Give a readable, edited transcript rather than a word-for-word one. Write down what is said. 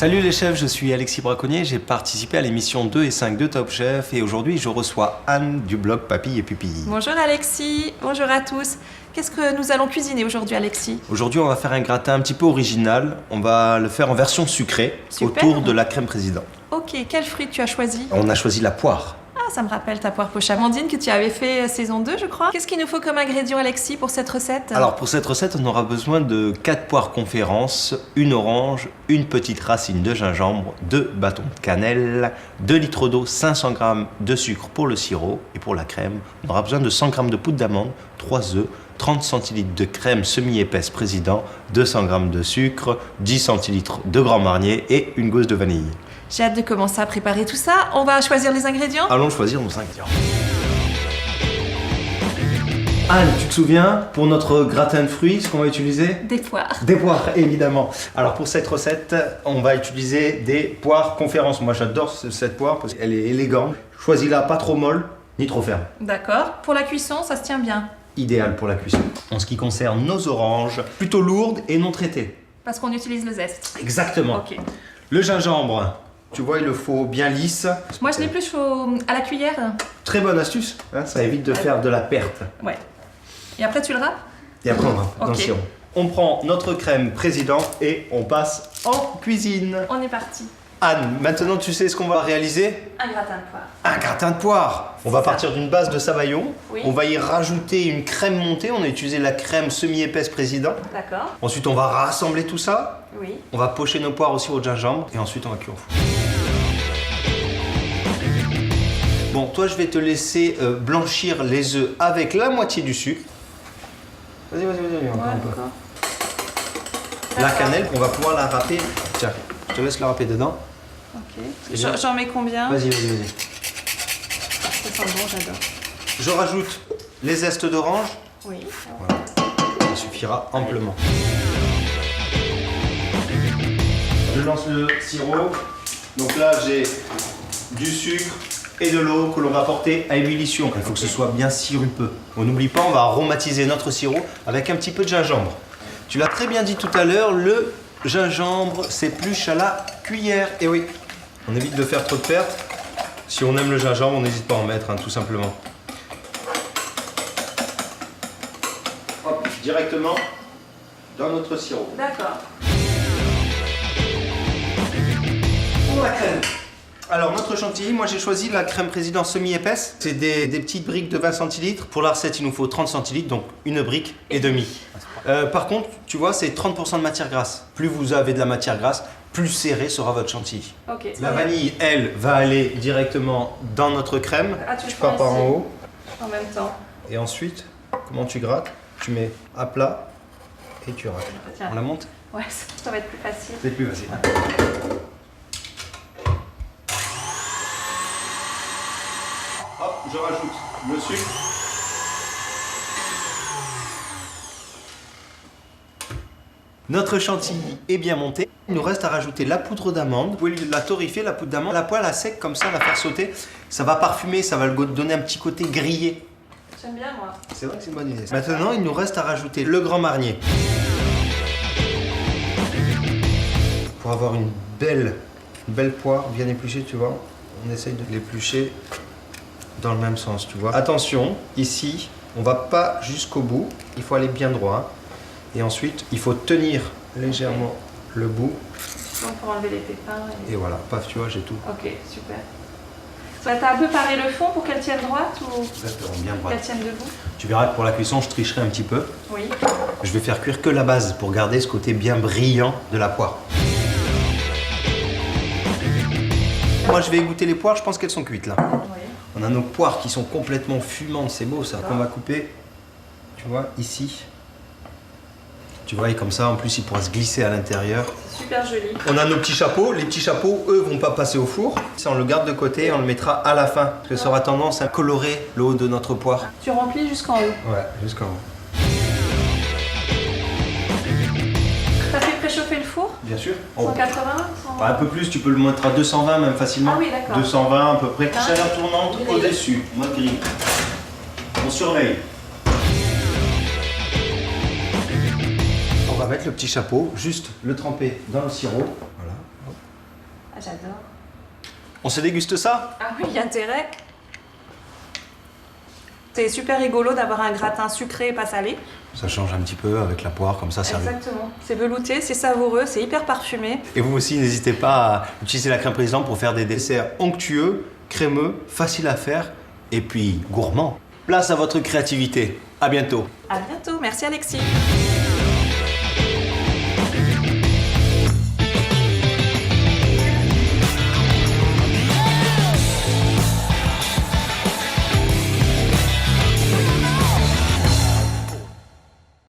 Salut les chefs, je suis Alexis Braconnier, j'ai participé à l'émission 2 et 5 de Top Chef et aujourd'hui je reçois Anne du blog Papy et Pupille. Bonjour Alexis, bonjour à tous. Qu'est-ce que nous allons cuisiner aujourd'hui Alexis? Aujourd'hui on va faire un gratin un petit peu original, on va le faire en version sucrée. Super. Autour de la crème président. Ok, quel fruit tu as choisi? On a choisi la poire. Ah, ça me rappelle ta poire poche amandine que tu avais fait saison 2 je crois. Qu'est-ce qu'il nous faut comme ingrédient Alexis pour cette recette? Alors pour cette recette on aura besoin de 4 poires conférences, une orange, une petite racine de gingembre, 2 bâtons de cannelle, 2 litres d'eau, 500 g de sucre pour le sirop et pour la crème. On aura besoin de 100 g de poudre d'amande, 3 œufs, 30 centilitres de crème semi-épaisse président, 200 g de sucre, 10 centilitres de Grand Marnier et une gousse de vanille. J'ai hâte de commencer à préparer tout ça. On va choisir les ingrédients? Allons choisir nos ingrédients. Anne, tu te souviens, pour notre gratin de fruits, ce qu'on va utiliser? Des poires. Des poires, évidemment. Alors pour cette recette, on va utiliser des poires conférences. Moi j'adore cette poire parce qu'elle est élégante. Choisis-la pas trop molle, ni trop ferme. D'accord. Pour la cuisson, ça se tient bien. Idéal pour la cuisson. En ce qui concerne nos oranges, plutôt lourdes et non traitées. Parce qu'on utilise le zeste. Exactement. Ok. Le gingembre, tu vois, il le faut bien lisse. Moi je l'ai plus à la cuillère. Très bonne astuce, hein, ça évite de faire de la perte. Ouais. Et après tu le râpes? Et après on va dans le Ok. sirop. On prend notre crème président et on passe en cuisine. On est parti. Anne, maintenant tu sais ce qu'on va réaliser? Un gratin de poire. Un gratin de poire. On va C'est ça. partir d'une base de savaillon. Oui. On va y rajouter une crème montée. On a utilisé la crème semi-épaisse président. D'accord. Ensuite, on va rassembler tout ça. Oui. On va pocher nos poires aussi au gingembre. Et ensuite, on va cuire au four. Bon, toi, je vais te laisser blanchir les œufs avec la moitié du sucre. Vas-y, encore un peu. d'accord. La cannelle, on va pouvoir la râper. Tiens, je te laisse la râper dedans. Ok. C'est bien. J'en mets combien? Vas-y. Ça sent bon, j'adore. Je rajoute les zestes d'orange. Oui. Voilà. Ça suffira amplement. Je lance le sirop. Donc là, j'ai du sucre et de l'eau que l'on va porter à ébullition. Il faut que ce soit bien sirupeux. On n'oublie pas, on va aromatiser notre sirop avec un petit peu de gingembre. Tu l'as très bien dit tout à l'heure, le gingembre s'épluche à la cuillère. Et oui, on évite de faire trop de pertes. Si on aime le gingembre, on n'hésite pas à en mettre, hein, tout simplement. Hop, directement dans notre sirop. D'accord. Pour la crème. Alors notre chantilly, moi j'ai choisi la crème président semi-épaisse. C'est des petites briques de 20 centilitres. Pour la recette, il nous faut 30 centilitres, donc une brique et demie. Par contre, tu vois, c'est 30% de matière grasse. Plus vous avez de la matière grasse, plus serré sera votre chantilly. Ok. La vanille, elle, va aller directement dans notre crème. Ah, tu Tu prends pars par en ici. haut. En même temps. Et ensuite, comment tu grattes? Tu mets à plat et tu rates. Tiens. On la monte? Ouais, ça va être plus facile. C'est plus facile. Hop, je rajoute le sucre. Notre chantilly est bien monté. Il nous reste à rajouter la poudre d'amande. Vous pouvez la torréfier, la poudre d'amande. La poêle à sec, comme ça, la faire sauter. Ça va parfumer, ça va lui donner un petit côté grillé. J'aime bien moi. C'est vrai que c'est une bonne idée. Maintenant, il nous reste à rajouter le Grand Marnier. Pour avoir une belle poire bien épluchée, tu vois, on essaye de l'éplucher dans le même sens, tu vois. Attention, ici, on va pas jusqu'au bout. Il faut aller bien droit. Et ensuite, il faut tenir légèrement le bout. Donc pour enlever les pépins. Et voilà, paf, tu vois, j'ai tout. Ok, super. T'as un peu paré le fond pour qu'elle tienne droite ou Exactement, bien droit. qu'elle tienne debout? Tu verras que pour la cuisson, je tricherai un petit peu. Oui. Je vais faire cuire que la base pour garder ce côté bien brillant de la poire. Moi, je vais égoutter les poires, je pense qu'elles sont cuites là. Oui. On a nos poires qui sont complètement fumantes, c'est beau ça, qu'on va couper, tu vois, ici. Tu vois, et comme ça, en plus, il pourra se glisser à l'intérieur. C'est super joli. On a nos petits chapeaux. Les petits chapeaux, eux, vont pas passer au four. Ça, on le garde de côté et on le mettra à la fin. Parce que ça aura tendance à colorer le haut de notre poire. Tu remplis jusqu'en haut. Ouais, jusqu'en haut. T'as fait préchauffer le four? Bien sûr. 180 100... Un peu plus, tu peux le mettre à 220 même facilement. Ah oui, d'accord. 220 à peu près. Ah. Chaleur tournante Grille. au-dessus, mode grille. On surveille. On va mettre le petit chapeau, juste le tremper dans le sirop. Voilà. Hop. j'adore. On se déguste ça? Ah oui, intérêt. C'est super rigolo d'avoir un gratin sucré et pas salé. Ça change un petit peu avec la poire, comme ça, servi. Exactement. C'est velouté, c'est savoureux, c'est hyper parfumé. Et vous aussi, n'hésitez pas à utiliser la crème présidente pour faire des desserts onctueux, crémeux, faciles à faire et puis gourmands. Place à votre créativité. À bientôt. À bientôt. Merci Alexis.